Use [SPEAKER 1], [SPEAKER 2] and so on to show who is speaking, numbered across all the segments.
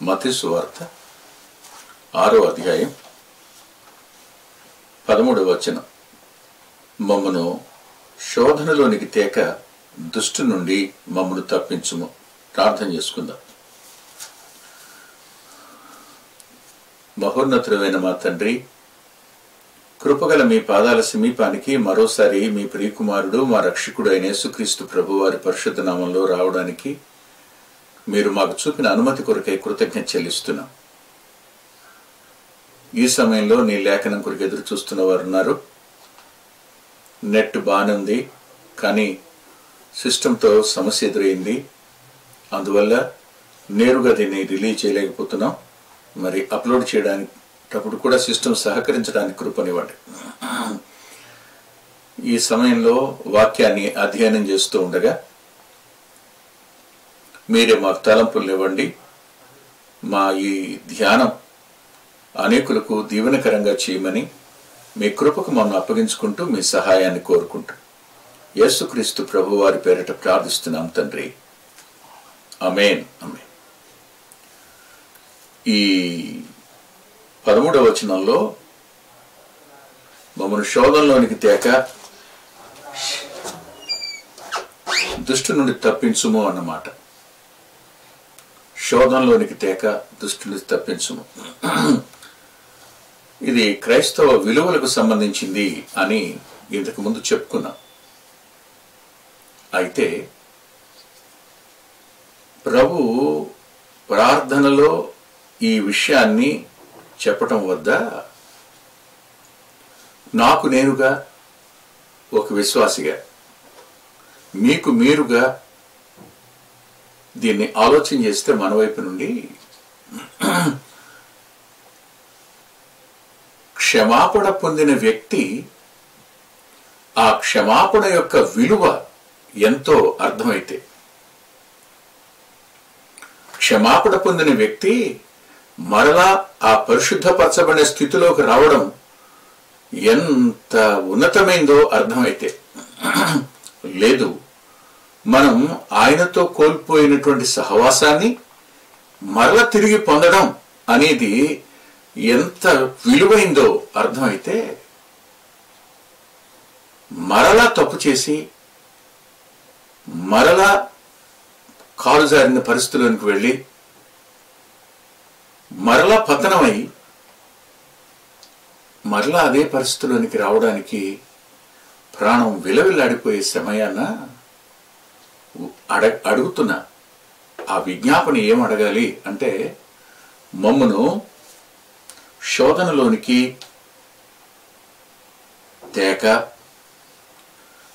[SPEAKER 1] మత్తయి సువార్త 6వ అధ్యాయం 13వ వచనం. మమ్మను శోధనలోనికి తేక దుష్టు నుండి మమ్మను తప్పించుము. ప్రార్థన చేసుకుందాం. మహోన్నతుడైన మా తండ్రి, కృపగల మీ పాదాల సమీపానికి మరోసారి మీ ప్రియకుమారుడు మా రక్షకుడు అయిన యేసుక్రీస్తు ప్రభు వారి పరిశుద్ధ నామంలో రావడానికి మీరు మాకు చూపిన అనుమతి కొరకై కృతజ్ఞత చెల్లిస్తున్నాం. ఈ సమయంలో నీ లేఖనం కొరకు ఎదురు చూస్తున్న వారు ఉన్నారు. నెట్ బాగానే ఉంది, కానీ సిస్టంతో సమస్య ఎదురైంది. అందువల్ల నేరుగా దీన్ని రిలీజ్ చేయలేకపోతున్నాం. మరి అప్లోడ్ చేయడానికి కూడా సిస్టమ్ సహకరించడానికి కృపనివ్వండి. ఈ సమయంలో వాక్యాన్ని అధ్యయనం చేస్తూ ఉండగా మీరే మాకు తలంపులనివ్వండి. మా ఈ ధ్యానం అనేకులకు దీవెనకరంగా చేయమని మీ కృపకు మమ్మల్ని అప్పగించుకుంటూ మీ సహాయాన్ని కోరుకుంటూ యేసుక్రీస్తు ప్రభు వారి పేరిట ప్రార్థిస్తున్నాం తండ్రి. ఆమేన్. ఆమేన్. ఈ 13వ వచనంలో మమ్మల్ని శోధనలోనికి తేక దుష్టు నుండి తప్పించుము అన్నమాట. శోధనలోనికి తేక దుష్టు నుండి తప్పించుము. ఇది క్రైస్తవ విలువలకు సంబంధించింది అని ఇంతకు ముందు చెప్పుకున్నాం. అయితే ప్రభు ప్రార్థనలో ఈ విషయాన్ని చెప్పటం వద్ద నాకు నేనుగా ఒక విశ్వాసిగా, మీకు మీరుగా దీన్ని ఆలోచన చేస్తే మన వైపు నుండి క్షమాపణ పొందిన వ్యక్తి ఆ క్షమాపణ యొక్క విలువ ఎంతో అర్థమైతే, క్షమాపణ పొందిన వ్యక్తి మరలా ఆ పరిశుద్ధపరచబడిన స్థితిలోకి రావడం ఎంత ఉన్నతమైందో అర్థమైతే, లేదు మనం ఆయనతో కోల్పోయినటువంటి సహవాసాన్ని మరల తిరిగి పొందడం అనేది ఎంత విలువైందో అర్థమైతే, మరలా తప్పు చేసి మరలా కాలు జారిన పరిస్థితుల్లోనికి వెళ్ళి మరలా పతనమై మరలా అదే పరిస్థితుల్లోనికి రావడానికి ప్రాణం విలవిల్లాడిపోయే సమయాన అడుగుతున్నా ఆ విజ్ఞాపన ఏం అడగాలి అంటే, మమ్మను శోధనలోనికి తేక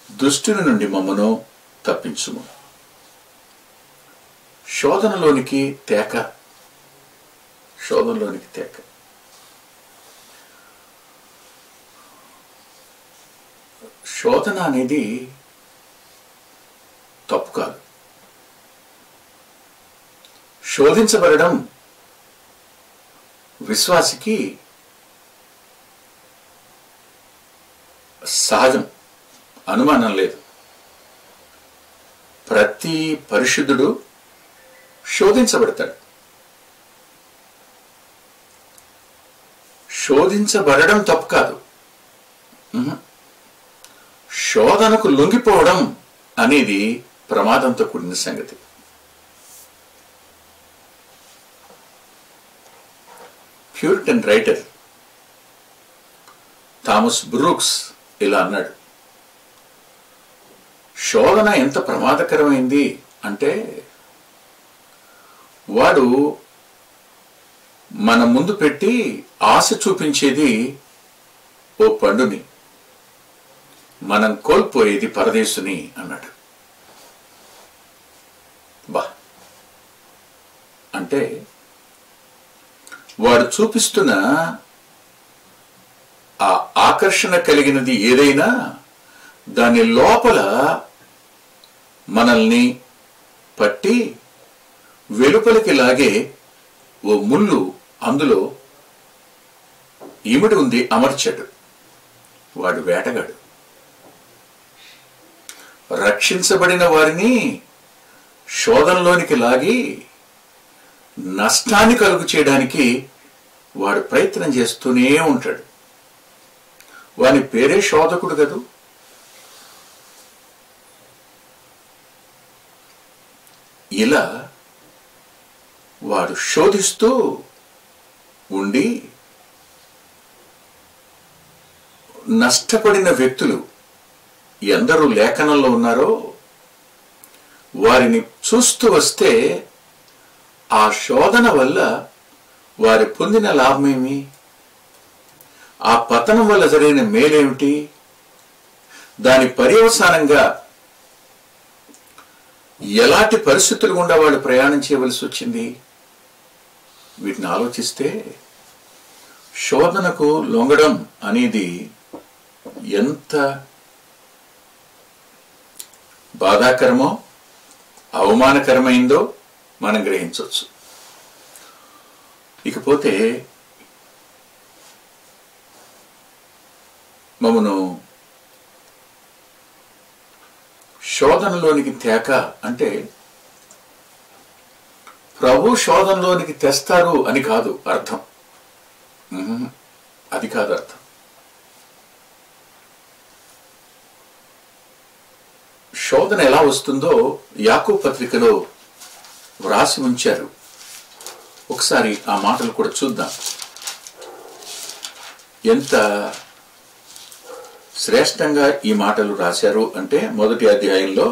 [SPEAKER 1] దుష్టుని నుండి మమ్మను తప్పించుము. శోధనలోనికి తేక, శోధనలోనికి తేక. శోధన అనేది తప్పు కాదు. శోధించబడడం విశ్వాసికి సహజం, అనుమానం లేదు. ప్రతి పరిశుద్ధుడు శోధించబడతాడు. శోధించబడడం తప్పు కాదు. శోధనకు లొంగిపోవడం అనేది ప్రమాదంతో కూడిన సంగతి. ప్యూరిటన్ రైటర్ థామస్ బ్రూక్స్ ఇలా అన్నాడు, శోధన ఎంత ప్రమాదకరమైంది అంటే, వాడు మన ముందు పెట్టి ఆశ చూపించేది ఓ పండుని, మనం కోల్పోయేది పరదేశుని అన్నాడు. బా అంటే వాడు చూపిస్తున్న ఆ ఆకర్షణ కలిగినది ఏదైనా దాని లోపల మనల్ని పట్టి వెలుపలికి లాగే ఓ ముళ్ళు అందులో ఇమిడి ఉంది, అమర్చాడు. వాడు వేటగాడు. రక్షించబడిన వారిని శోధనలోనికి లాగి నష్టాన్ని కలుగు చేయడానికి వాడు ప్రయత్నం చేస్తూనే ఉంటాడు. వాని పేరే శోధకుడు కదూ. ఇలా వాడు శోధిస్తూ ఉండి నష్టపడిన వ్యక్తులు ఎందరూ లేఖనంలో ఉన్నారో వారిని చూస్తూ వస్తే ఆ శోధన వల్ల వారి పొందిన లాభమేమి, ఆ పతనం వల్ల జరిగిన మేలేమిటి, దాని పర్యవసానంగా ఎలాంటి పరిస్థితులు గుండా వాళ్ళు ప్రయాణం చేయవలసి వచ్చింది, వీటిని ఆలోచిస్తే శోధనకు లొంగడం అనేది ఎంత బాధాకరమో అవమానకరమైందో మనం గ్రహించవచ్చు. ఇకపోతే మమ్మను శోధనలోనికి తేక అంటే ప్రభు శోధనలోనికి తెస్తారు అని కాదు అర్థం. అది కాదు అర్థం. శోధన ఎలా వస్తుందో యాకోబు పత్రికలో వ్రాసి ఉంచారు. ఒకసారి ఆ మాటలు కూడా చూద్దాం. ఎంత శ్రేష్టంగా ఈ మాటలు రాశారు అంటే, మొదటి అధ్యాయంలో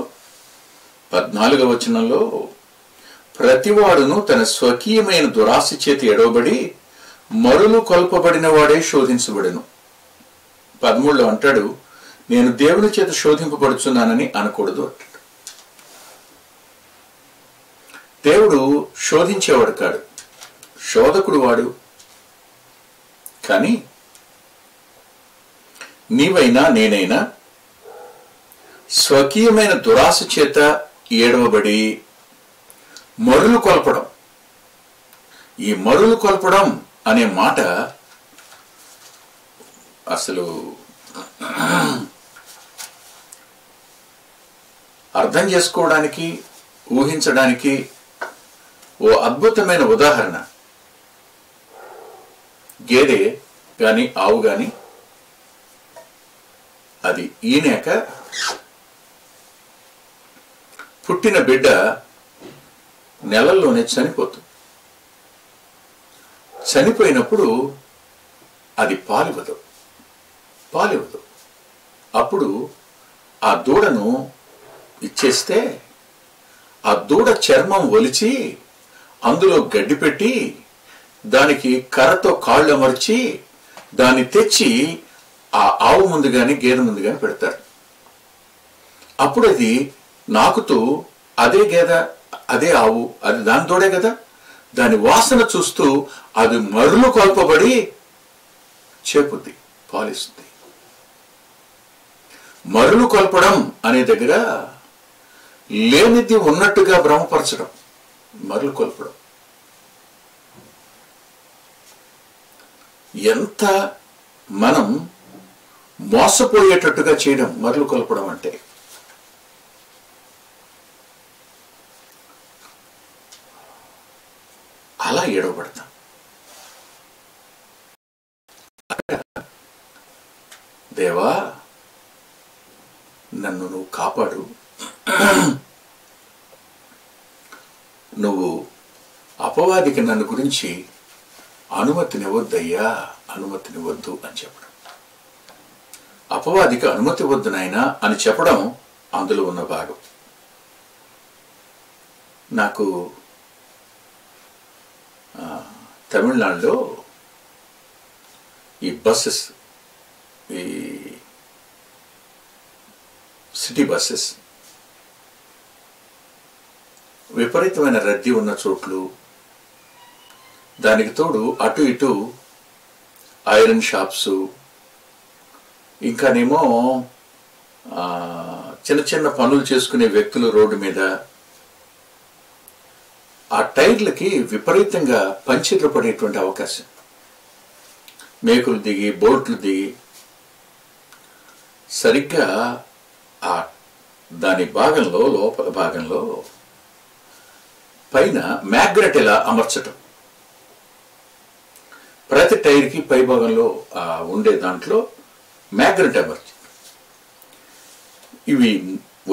[SPEAKER 1] 14వ వచనంలో, ప్రతివాడును తన స్వకీయమైన దురాశ చేతి ఎడవబడి మరులు కొల్పబడిన వాడే శోధించబడెను. 13లో అంటాడు, నేను దేవుని చేత శోధింపబడుచున్నానని అనకూడదు అంటాడు. దేవుడు శోధించేవాడు కాడు, శోధకుడు వాడు. కానీ నీవైనా నేనైనా స్వకీయమైన దురాశ చేత ఏడవబడి మరులు కొల్పడం. ఈ మరులు కొల్పడం అనే మాట అసలు అర్థం చేసుకోవడానికి, ఊహించడానికి ఓ అద్భుతమైన ఉదాహరణ. గేదె గాని ఆవు గాని అది ఈనాక పుట్టిన బిడ్డ నెలల్లోనే చనిపోతుంది. చనిపోయినప్పుడు అది పాలివ్వదు. అప్పుడు ఆ దూడను ఇచ్చేస్తే ఆ దూడ చర్మం ఒలిచి అందులో గడ్డి పెట్టి దానికి కర్రతో కాళ్ళు అమర్చి దాన్ని తెచ్చి ఆ ఆవు ముందు గాని గేదె ముందు గాని పెడతారు. అప్పుడు అది నాకుతూ అదే గేదె అదే ఆవు అది దాని దూడే కదా, దాని వాసన చూస్తూ అది మరులు కొల్పబడి చేపుద్ది, పాలిస్తుంది. మరులు కొల్పడం అనే దగ్గర లేనిది ఉన్నట్టుగా భ్రమపరచడం మరులు కొల్పడం. ఎంత మనం మోసపోయేటట్టుగా చేయడం మరులు కొల్పడం అంటే. అలా ఏడవబడతాం. దేవా నన్ను నువ్వు కాపాడు, నువ్వు అపవాదికి నన్ను గురించి అనుమతినివ్వద్దయ్యా, అనుమతినివ్వద్దు అని చెప్పడం. అపవాదికి అనుమతి వద్దు నాయనా అని చెప్పడం అందులో ఉన్న భాగం. నాకు తమిళనాడులో ఈ బస్సెస్, ఈ సిటీ బస్సెస్ విపరీతమైన రద్దీ ఉన్న చోట్లు, దానికి తోడు అటు ఇటు ఐరన్ షాప్స్, ఇంకానేమో చిన్న చిన్న పనులు చేసుకునే వ్యక్తులు రోడ్డు మీద, ఆ టైర్లకి విపరీతంగా పంచర్లు పడేటువంటి అవకాశం. మేకులు దిగి బోల్ట్లు దిగి సరిగ్గా ఆ దాని భాగంలో లోపల భాగంలో పైన మ్యాగ్నెట్ ఇలా అమర్చటం. ప్రతి టైర్కి పై భాగంలో ఉండే దాంట్లో మ్యాగ్నెట్ అమర్చి, ఇవి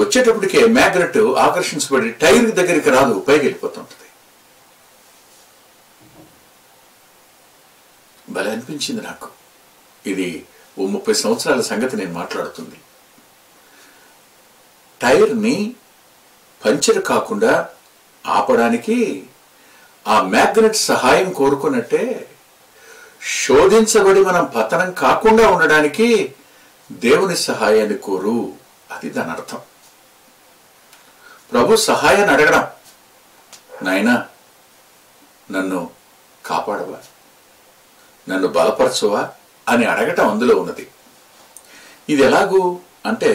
[SPEAKER 1] వచ్చేటప్పటికే మ్యాగ్నెట్ ఆకర్షించబడి టైర్ దగ్గరికి రాదు, పైకి వెళ్ళిపోతుంటుంది. భలే అనిపించింది నాకు. ఇది 30 సంవత్సరాల సంగతి నేను మాట్లాడుతుంది. టైర్ని పంచర్ కాకుండా ఆపడానికి ఆ మ్యాగ్నెట్ సహాయం కోరుకున్నట్టే శోధించబడి మనం పతనం కాకుండా ఉండడానికి దేవుని సహాయాన్ని కోరు. అది దాని అర్థం. ప్రభు సహాయాన్ని అడగడం, నాయనా నన్ను కాపాడవా, నన్ను బలపరచువా అని అడగటం అందులో ఉన్నది. ఇది ఎలాగూ అంటే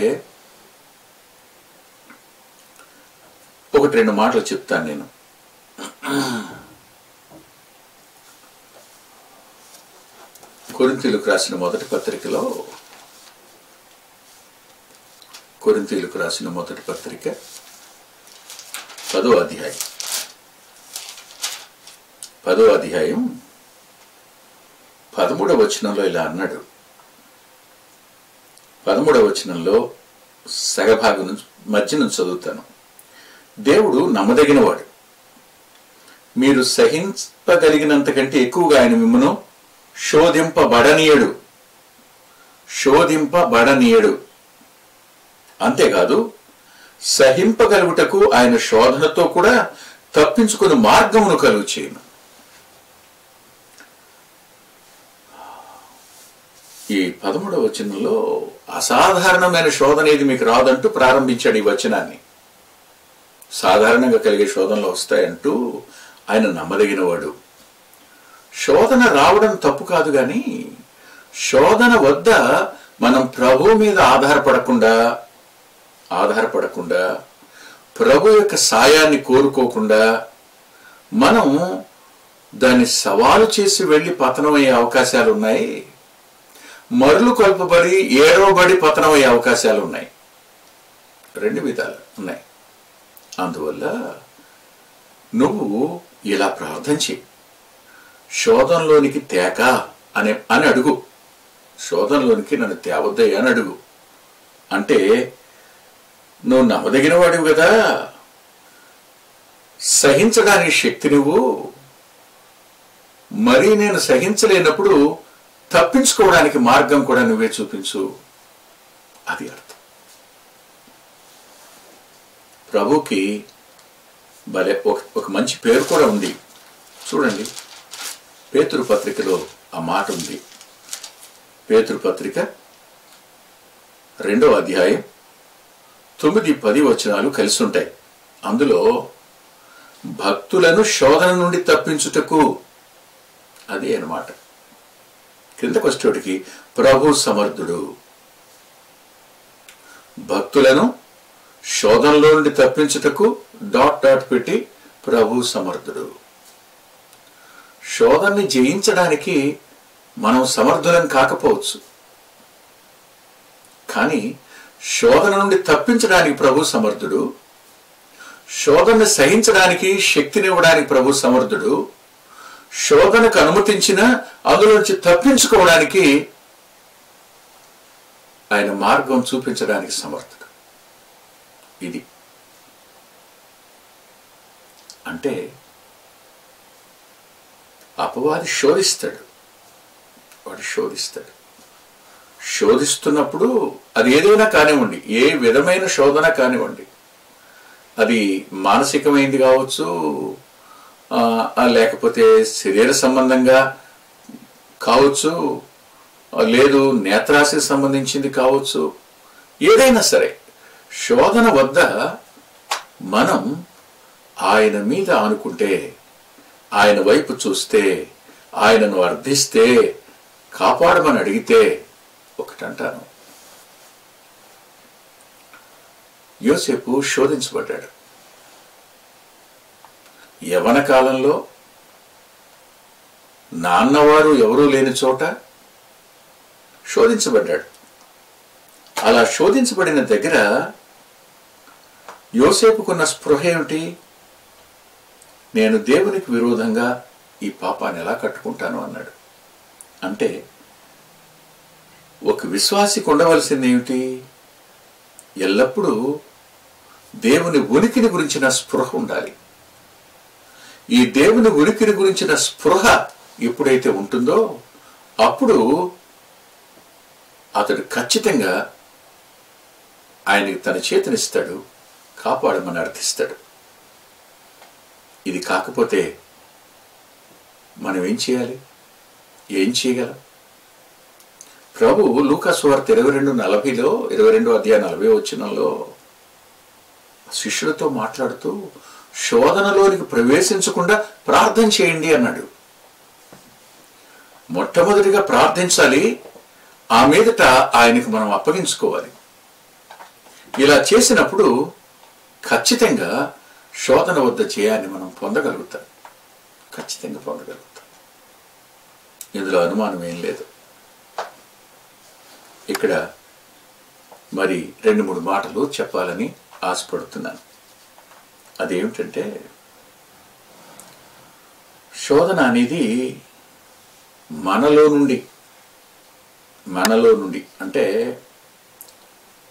[SPEAKER 1] 1-2 మాటలు చెప్తాను నేను. కొరింథీయులకు రాసిన మొదటి పత్రికలో, కొరింథీయులకు రాసిన మొదటి పత్రిక 10వ అధ్యాయం 13వ వచనంలో ఇలా అన్నాడు. 13వ వచనంలో సగభాగం నుంచి మధ్య నుంచి చదువుతాను. దేవుడు నమ్మదగినవాడు, మీరు సహింపగలిగినంతకంటే ఎక్కువగా ఆయన మిమ్మను శోధింపబడనీయడు. అంతేకాదు, సహింపగలుగుటకు ఆయన శోధనతో కూడా తప్పించుకుని మార్గమును కలుగు చేయను. ఈ 13వ వచనంలో అసాధారణమైన శోధన ఏది మీకు రాదంటూ ప్రారంభించాడు ఈ వచనాన్ని. సాధారణంగా కలిగే శోధనలు వస్తాయంటూ ఆయన నమ్మదగినవాడు. శోధన రావడం తప్పు కాదు, కానీ శోధన వద్ద మనం ప్రభు మీద ఆధారపడకుండా ప్రభు యొక్క సాయాన్ని కోరుకోకుండా మనం దాన్ని సవాలు చేసి వెళ్ళి పతనమయ్యే అవకాశాలు ఉన్నాయి. మరులు కలుపబడి ఏడవబడి పతనమయ్యే అవకాశాలు ఉన్నాయి. 2 విధాలు ఉన్నాయి. అందువల్ల నువ్వు ఇలా ప్రార్థన చెయ్యి, శోధనలోనికి తేక అని అడుగు. శోధనలోనికి నన్ను తేవద్దయ్యా అని అడుగు. అంటే నువ్వు నమ్మదగిన వాడివి కదా, సహించడానికి శక్తి నువ్వు, మరి నేను సహించలేనప్పుడు తప్పించుకోవడానికి మార్గం కూడా నువ్వే చూపించు. అది అర్థం. ప్రభుకి భలే ఒక మంచి పేరు కూడా ఉంది. చూడండి, పేతురు పత్రికలో ఆ మాట ఉంది. పేతురు పత్రిక 2వ అధ్యాయం 9-10 వచనాలు కలిసి ఉంటాయి. అందులో భక్తులను శోధన నుండి తప్పించుటకు, అదే అన్నమాట. కిందకు వచ్చేటికి ప్రభు సమర్థుడు. భక్తులను శోధనలో నుండి తప్పించుటకు ... పెట్టి ప్రభు సమర్థుడు. శోధనని జయించడానికి మనం సమర్థులం కాకపోవచ్చు, కానీ శోధన నుండి తప్పించడానికి ప్రభు సమర్థుడు. శోధనని సహించడానికి శక్తినివ్వడానికి ప్రభు సమర్థుడు. శోధనకు అనుమతించిన అందులో నుంచి తప్పించుకోవడానికి ఆయన మార్గం చూపించడానికి సమర్థుడు. ఇది అంటే అపవాది శోధిస్తాడు. వాడు శోధిస్తున్నప్పుడు అది ఏదైనా కానివ్వండి, ఏ విధమైన శోధన కానివ్వండి, అది మానసికమైంది కావచ్చు, లేకపోతే శరీర సంబంధంగా కావచ్చు, లేదు నేత్రాశకి సంబంధించింది కావచ్చు, ఏదైనా సరే శోధన వద్ద మనం ఆయన మీద ఆనుకుంటే, ఆయన వైపు చూస్తే, ఆయనను అర్థిస్తే, కాపాడమని అడిగితే, ఒకటంటాను, యోసేపు శోధించబడ్డాడు. యవ్వన కాలంలో నాన్నవారు ఎవరూ లేని చోట శోధించబడ్డాడు. అలా శోధించబడిన దగ్గర యోసేపుకున్న స్పృహ ఏమిటి? నేను దేవునికి విరోధంగా ఈ పాపాన్ని ఎలా కట్టుకుంటాను అన్నాడు. అంటే ఒక విశ్వాసికి ఉండవలసింది ఏమిటి? ఎల్లప్పుడూ దేవుని ఉనికిని గురించిన స్పృహ ఉండాలి. ఈ దేవుని ఉనికిని గురించిన స్పృహ ఎప్పుడైతే ఉంటుందో అప్పుడు అతడు ఖచ్చితంగా ఆయనకి తన చేతినిస్తాడు, కాపాడమని అర్థిస్తాడు. ఇది కాకపోతే మనం ఏం చేయాలి? ఏం చేయగలం? ప్రభు లూకా సువార్త 22:40లో 22వ అధ్యాయం 40వ వచనంలో శిష్యులతో మాట్లాడుతూ శోధనలోనికి ప్రవేశించకుండా ప్రార్థన చేయండి అన్నాడు. మొట్టమొదటిగా ప్రార్థించాలి, ఆ మీదట ఆయనకు మనం అప్పగించుకోవాలి. ఇలా చేసినప్పుడు ఖచ్చితంగా శోధన వద్ద జయాన్ని మనం పొందగలుగుతాం. ఖచ్చితంగా పొందగలుగుతాం. ఇందులో అనుమానం ఏం లేదు. ఇక్కడ మరి 2-3 మాటలు చెప్పాలని ఆశపడుతున్నాను. అదేమిటంటే, శోధన అనేది మనలో నుండి అంటే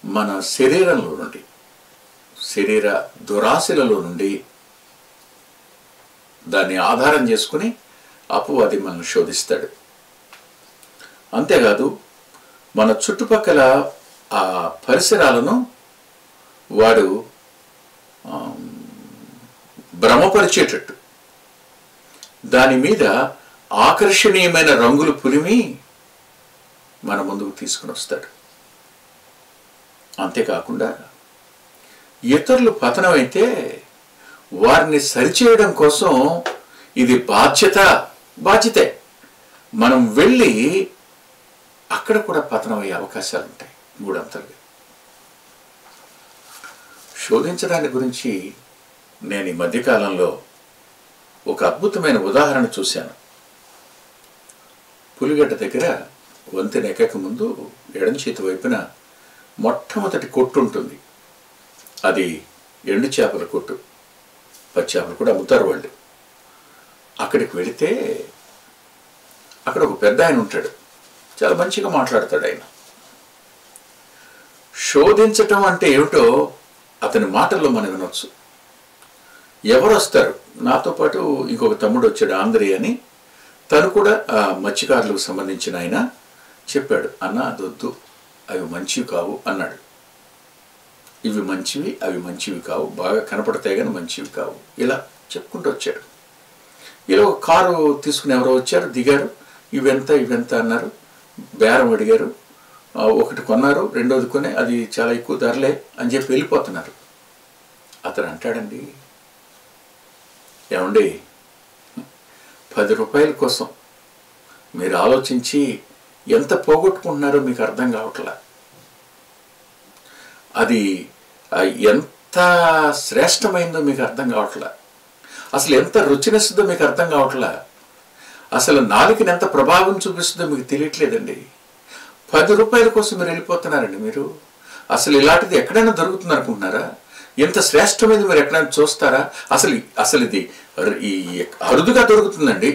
[SPEAKER 1] మన శరీరంలో నుండి, శరీర దురాశలలో నుండి దాన్ని ఆధారం చేసుకుని అపవాది మనల్ని శోధిస్తాడు. అంతేకాదు మన చుట్టుపక్కల ఆ పరిసరాలను వాడు భ్రమపరిచేటట్టు దాని మీద ఆకర్షణీయమైన రంగులు పులిమి మన ముందుకు తీసుకుని వస్తాడు. అంతేకాకుండా ఇతరులు పతనమైతే వారిని సరిచేయడం కోసం ఇది బాధ్యతే. మనం వెళ్ళి అక్కడ కూడా పతనమయ్యే అవకాశాలు ఉంటాయి. 3 అంతలుగా శోధించడానికి గురించి నేను ఈ మధ్యకాలంలో ఒక అద్భుతమైన ఉదాహరణ చూశాను. పులిగడ్డ దగ్గర వంతెన ఎక్కక ముందు ఎడమ చేతి వైపున మొట్టమొదటి కొట్టు ఉంటుంది. అది ఎండు చేపల కొట్టు, పచ్చి చేపలు కూడా అమ్ముతారు వాళ్ళు. అక్కడికి వెళితే అక్కడ ఒక పెద్ద ఆయన ఉంటాడు. చాలా మంచిగా మాట్లాడతాడు ఆయన. శోధించటం అంటే ఏమిటో అతని మాటల్లో మనం వినొచ్చు. ఎవరు వస్తారు? నాతో పాటు ఇంకొక తమ్ముడు వచ్చాడు, ఆంధ్రీ అని. తను కూడా మత్స్యకారులకు సంబంధించిన ఆయన చెప్పాడు. అన్న అదొద్దు, అవి మంచివి కావు అన్నాడు. ఇవి మంచివి, అవి మంచివి కావు, బాగా కనపడతాయి కానీ మంచివి కావు, ఇలా చెప్పుకుంటూ వచ్చాడు. ఇలా ఒక కారు తీసుకుని ఎవరో వచ్చారు, దిగారు. ఇవెంత అన్నారు, బేరం అడిగారు. ఒకటి కొన్నారు, రెండోది కొని అది చాలా ఎక్కువ ధరలే అని చెప్పి వెళ్ళిపోతున్నారు. అతను అంటాడండి, ఏమండి 10 రూపాయల కోసం మీరు ఆలోచించి ఎంత పోగొట్టుకుంటున్నారో మీకు అర్థం కావట్లా. అది ఎంత శ్రేష్టమైందో మీకు అర్థం కావట్లా. అసలు ఎంత రుచినిస్తుందో మీకు అర్థం కావట్లా. అసలు నాలుకని ఎంత ప్రభావం చూపిస్తుందో మీకు తెలియట్లేదండి. 10 రూపాయల కోసం మీరు వెళ్ళిపోతున్నారండి. మీరు అసలు ఇలాంటిది ఎక్కడైనా దొరుకుతుంది అనుకుంటున్నారా? ఎంత శ్రేష్టమైనది మీరు ఎక్కడైనా చూస్తారా? అసలు ఇది ఈ అరుదుగా దొరుకుతుందండి.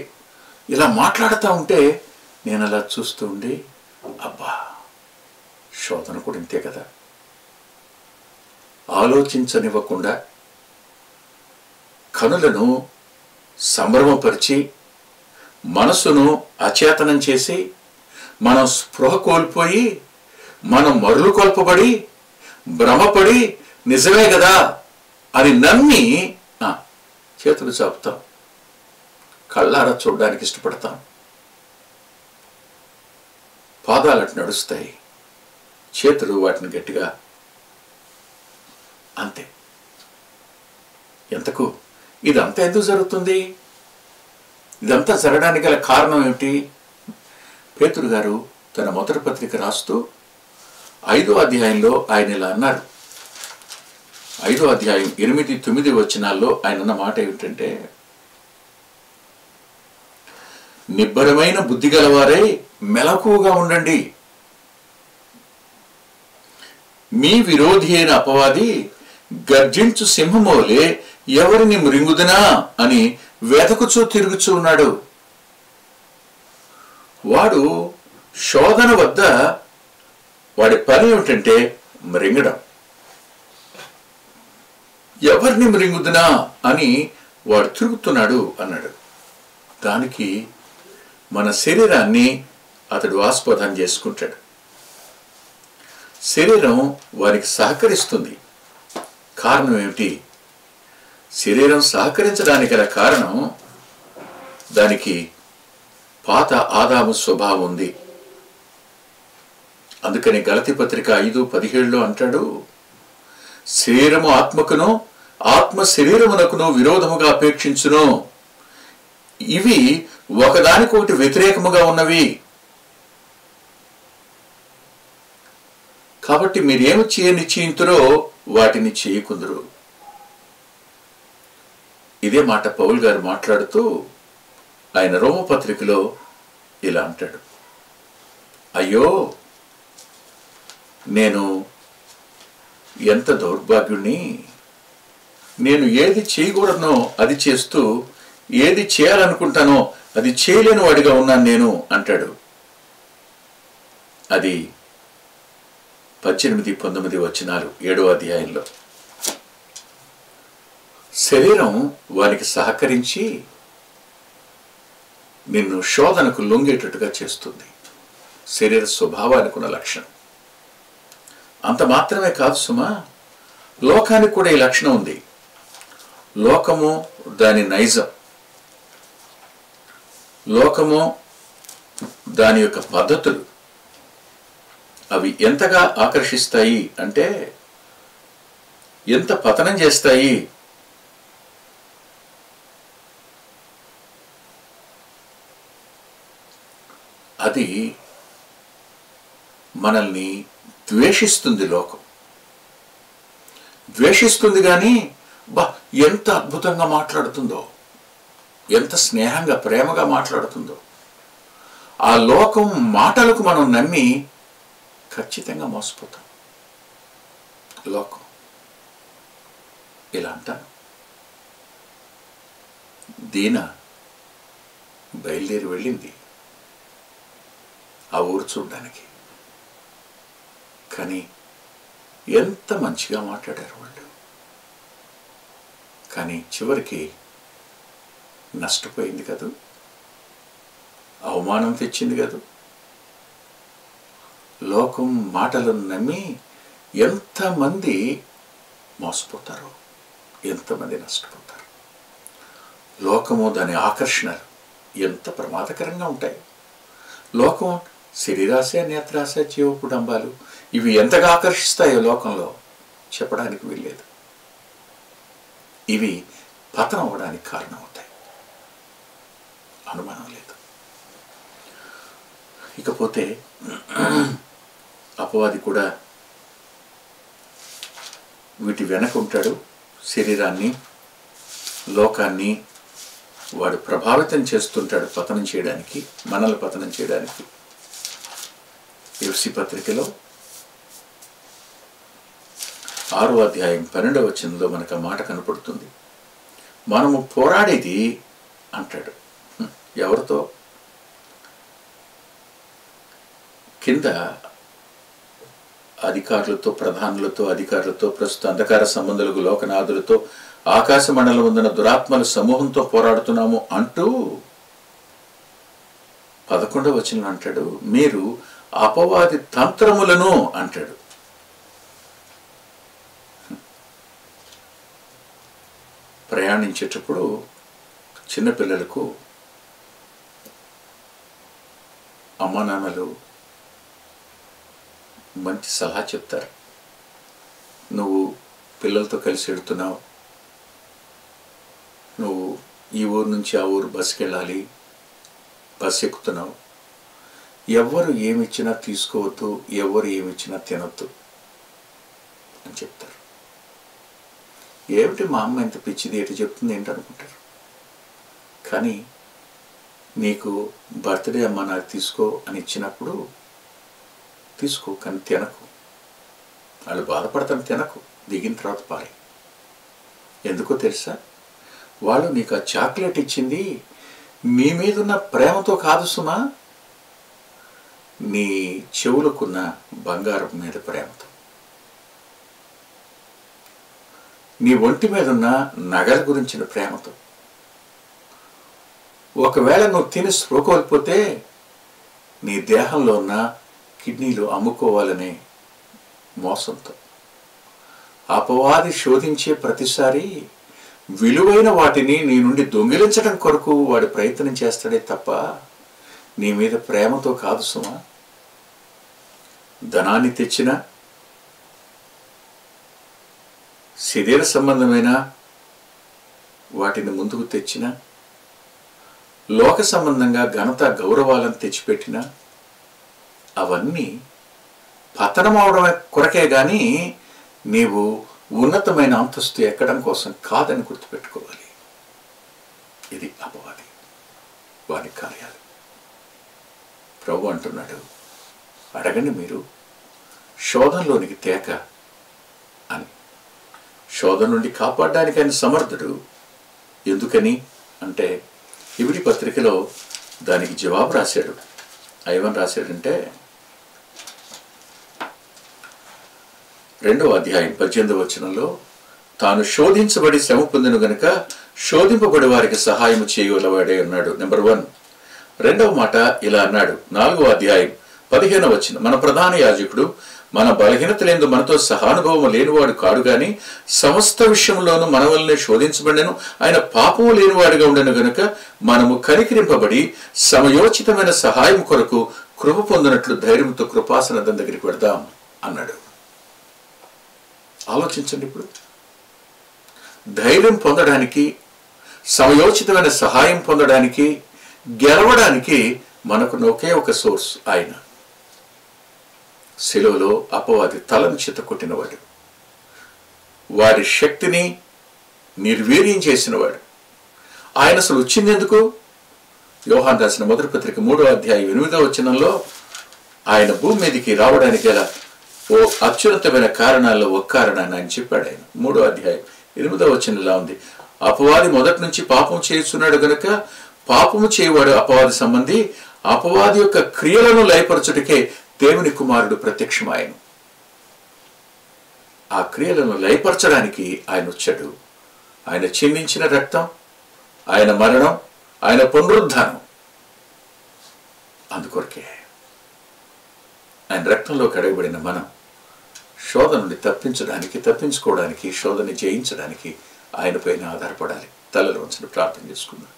[SPEAKER 1] ఇలా మాట్లాడుతూ ఉంటే నేను అలా చూస్తూ ఉండి, అబ్బా, శోధన కూడా ఇంతే కదా. ఆలోచించనివ్వకుండా కనులను సంభ్రమపరిచి మనసును అచేతనం చేసి మనం స్పృహ కోల్పోయి మనం మరులు కొల్పబడి భ్రమపడి నిజమే కదా అని నమ్మి చేతులు చాపుతాం, కళ్ళారా చూడడానికి ఇష్టపడతాం, పాదాలు అటు నడుస్తాయి, చేతులు వాటిని గట్టిగా, అంతే. ఎంతకు ఇదంతా ఎందుకు జరుగుతుంది? ఇదంతా జరగడానికి గల కారణం ఏమిటి? పేతురు గారు తన మొదటి పత్రిక రాస్తూ 5వ అధ్యాయంలో ఆయన ఇలా అన్నారు. 5వ అధ్యాయం 8-9 వచనాల్లో ఆయన అన్న మాట ఏమిటంటే, నిబ్బరమైన బుద్ధి గలవారై మెలకువగా ఉండండి. మీ విరోధి అయిన అపవాది గర్జించు సింహమోలే ఎవరిని మృంగుదునా అని వెతుకుచూ తిరుగుచూ ఉన్నాడు. వాడు శోధన వద్ద వాడి పని ఏమిటంటే మృంగడం. ఎవరిని మృంగుదునా అని వాడు తిరుగుతున్నాడు అన్నాడు. దానికి మన శరీరాన్ని అతడు ఆస్పదం చేసుకుంటాడు. శరీరం వారికి సహకరిస్తుంది. కారణం ఏమిటి? శరీరం సహకరించడానికి గల కారణం దానికి పాత ఆదాము స్వభావం ఉంది. అందుకని గలతీ పత్రిక 5:17 అంటాడు, శరీరము ఆత్మకును ఆత్మ శరీరమునకును విరోధముగా అపేక్షించును, ఇవి ఒకదానికొకటి వ్యతిరేకముగా ఉన్నవి. కాబట్టి మీరేమి నిశ్చయింతురో వాటిని చేయకుందరు. ఇదే మాట పౌలు గారు మాట్లాడుతూ ఆయన రోమపత్రికలో ఇలా అంటాడు, అయ్యో నేను ఎంత దౌర్భాగ్యుణ్ణి, నేను ఏది చేయకూడనో అది చేస్తూ ఏది చేయాలనుకుంటానో అది చేయలేని వాడిగా ఉన్నాను నేను అంటాడు. అది 18-19 వచనాలు 7వ అధ్యాయంలో. శరీరం వారికి సహకరించి నిన్ను శోధనకు లొంగేటట్టుగా చేస్తుంది. శరీర స్వభావానికి ఉన్న లక్షణం. అంత మాత్రమే కాదు సుమా, లోకానికి కూడా ఈ లక్షణం ఉంది. లోకము దాని నైజం, లోకము దాని యొక్క పద్ధతులు అవి ఎంతగా ఆకర్షిస్తాయి అంటే ఎంత పతనం చేస్తాయి. అది మనల్ని ద్వేషిస్తుంది. లోకం ద్వేషిస్తుంది, కానీ ఎంత అద్భుతంగా మాట్లాడుతుందో, ఎంత స్నేహంగా ప్రేమగా మాట్లాడుతుందో. ఆ లోకం మాటలకు మనం నమ్మి ఖచ్చితంగా మోసపోతాం. లోకం ఇలా అంటాను. దీన బయలుదేరి వెళ్ళింది ఆ ఊరు చూడ్డానికి. కానీ ఎంత మంచిగా మాట్లాడారు వాళ్ళు. కానీ చివరికి నష్టపోయింది కదూ, అవమానం తెచ్చింది కదూ. లోకం మాటలను నమ్మి ఎంతమంది మోసపోతారో, ఎంతమంది నష్టపోతారు. లోకము దాని ఆకర్షణలు ఎంత ప్రమాదకరంగా ఉంటాయి. లోకం శరీరాశ, నేత్రాశ, జీవకుడంబాలు ఇవి ఎంతగా ఆకర్షిస్తాయో లోకంలో చెప్పడానికి వీల్లేదు. ఇవి పతనం అవ్వడానికి కారణమవుతాయి, అనుమానం లేదు. ఇకపోతే అపవాది కూడా వీటి వెనక ఉంటాడు. శరీరాన్ని, లోకాన్ని వాడు ప్రభావితం చేస్తుంటాడు పతనం చేయడానికి, మనల్ని పతనం చేయడానికి. ఎఫ్సి పత్రికలో 6వ అధ్యాయం 12వ వచనంలో మనకు ఆ మాట కనపడుతుంది. మనము పోరాడేది అంటాడు ఎవరితో? కింద అధికారులతో, ప్రధానులతో, అధికారులతో, ప్రస్తుత అంధకార సంబంధులకు, లోకనాథులతో, ఆకాశ మండలం ఉన్న దురాత్మల సమూహంతో పోరాడుతున్నాము అంటూ 11వ వచనంలో అంటాడు, మీరు అపవాది తంత్రములను అంటాడు. ప్రయాణించేటప్పుడు చిన్నపిల్లలకు అమ్మా నాన్నలు మంచి సలహా చెప్తారు. నువ్వు పిల్లలతో కలిసి వెళ్తున్నావు, నువ్వు ఈ ఊరు నుంచి ఆ ఊరు బస్సుకి వెళ్ళాలి, బస్సు ఎక్కుతున్నావు, ఎవరు ఏమిచ్చినా తీసుకోవద్దు, ఎవరు ఏమిచ్చినా తినొద్దు అని చెప్తారు. ఏమిటి మా అమ్మ ఎంత పిచ్చిది, ఎటు చెప్తుంది ఏంటనుకుంటారు. కానీ నీకు బర్త్డే అమ్మ నాకు తీసుకో అని ఇచ్చినప్పుడు తీసుకో, కానీ తినకు. వాళ్ళు బాధపడతాను, తినకు, దిగిన తర్వాత పారే. ఎందుకో తెలుసా? వాళ్ళు నీకు ఆ చాక్లెట్ ఇచ్చింది నీ మీదున్న ప్రేమతో కాదు సుమా, నీ చెవులకున్న బంగారం మీద ప్రేమతో, నీ ఒంటి మీద ఉన్న నగల గురించిన ప్రేమతో. ఒకవేళ నువ్వు తిని స్పృహ కోల్పోతే నీ దేహంలో ఉన్న కిడ్నీలు అమ్ముకోవాలనే మోసంతో. అపవాది శోధించే ప్రతిసారి విలువైన వాటిని నీ నుండి దొంగిలించడం కొరకు వాడు ప్రయత్నం చేస్తాడే తప్ప నీ మీద ప్రేమతో కాదు సుమా. ధనాన్ని తెచ్చిన, శరీర సంబంధమైన వాటిని ముందుకు తెచ్చిన, లోక సంబంధంగా ఘనత గౌరవాలను తెచ్చిపెట్టిన, అవన్నీ పతనం అవడం కొరకే గాని నీవు ఉన్నతమైన అంతస్తు ఎక్కడం కోసం కాదని గుర్తుపెట్టుకోవాలి. ఇది అపవాది వారి కార్యాలు. ప్రభు అంటున్నాడు, అడగండి మీరు శోధనలోనికి తేక అని. శోధన నుండి కాపాడడానికి ఆయన సమర్థుడు. ఎందుకని అంటే ఇవిడి పత్రికలో దానికి జవాబు రాశాడు. ఏమని రాశాడంటే 2వ అధ్యాయం 18వ వచనంలో, తాను శోధించబడి శ్రమ పొందిన గనుక శోధింపబడి వారికి సహాయం చేయగలవాడే అన్నాడు. నెంబర్ 1. రెండవ మాట ఇలా అన్నాడు 4వ అధ్యాయం 15వ వచనం, మన ప్రధాన యాజకుడు మన బలహీనతలందు మనతో సహానుభవం లేనివాడు కాడు గాని సమస్త విషయంలోనూ మన వల్లనే శోధించబడెను, ఆయన పాపము లేనివాడుగా ఉండెను గనుక మనము కనికరింపబడి సమయోచితమైన సహాయం కొరకు కృప పొందినట్లు ధైర్యంతో కృపాసనదం దగ్గరికి వెడదాం అన్నాడు. ఆలోచించండి. ఇప్పుడు ధైర్యం పొందడానికి, సమయోచితమైన సహాయం పొందడానికి, గెలవడానికి మనకు ఒకే ఒక సోర్స్ ఆయన. శిలువలో అపవాది తలను చితకొట్టినవాడు, వారి శక్తిని నిర్వీర్యం చేసినవాడు. ఆయన అసలు వచ్చింది ఎందుకు? యోహాను రాసిన మొదటి పత్రిక 3వ అధ్యాయం 8వ వచనంలో ఆయన భూమి మీదకి రావడానికి గల ఓ అత్యున్నతమైన కారణాల్లో ఒక కారణాన్ని ఆయన చెప్పాడు. ఆయన 3వ అధ్యాయం 8వ వచనంలో ఉంది, అపవాది మొదటి నుంచి పాపం చేస్తున్నాడు గనుక పాపము చేయవాడు అపవాది సంబంధి, అపవాది యొక్క క్రియలను లయపరచుటకే దేవుని కుమారుడు ప్రత్యక్షమాయను. ఆ క్రియలను లయపరచడానికి ఆయన వచ్చాడు. ఆయన చిందించిన రక్తం, ఆయన మరణం, ఆయన పునరుద్ధానం, అందుకొరకే ఆయన రక్తంలో కడగబడిన మనం శోధన నుండి తప్పించుకోవడానికి, శోధన జయించడానికి ఆయన పైన ఆధారపడాలి. తలలో ఉంచి ప్రార్థన చేసుకుందాం.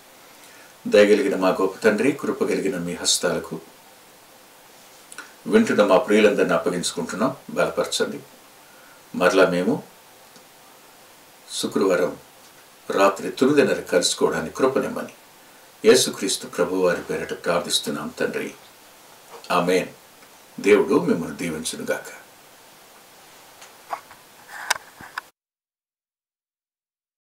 [SPEAKER 1] దయగలిగిన మా గొప్ప తండ్రి, కృపగలిగిన మీ హస్తాలకు వింటున్న మా ప్రియులందరినీ అప్పగించుకుంటున్నాం. బలపరచండి. మరలా మేము శుక్రవారం రాత్రి 9:30 కలుసుకోవడానికి కృపనిమ్మని యేసుక్రీస్తు ప్రభు వారి పేరిట ప్రార్థిస్తున్నాం తండ్రి. ఆమేన్. దేవుడు మిమ్మల్ని దీవించునుగాక.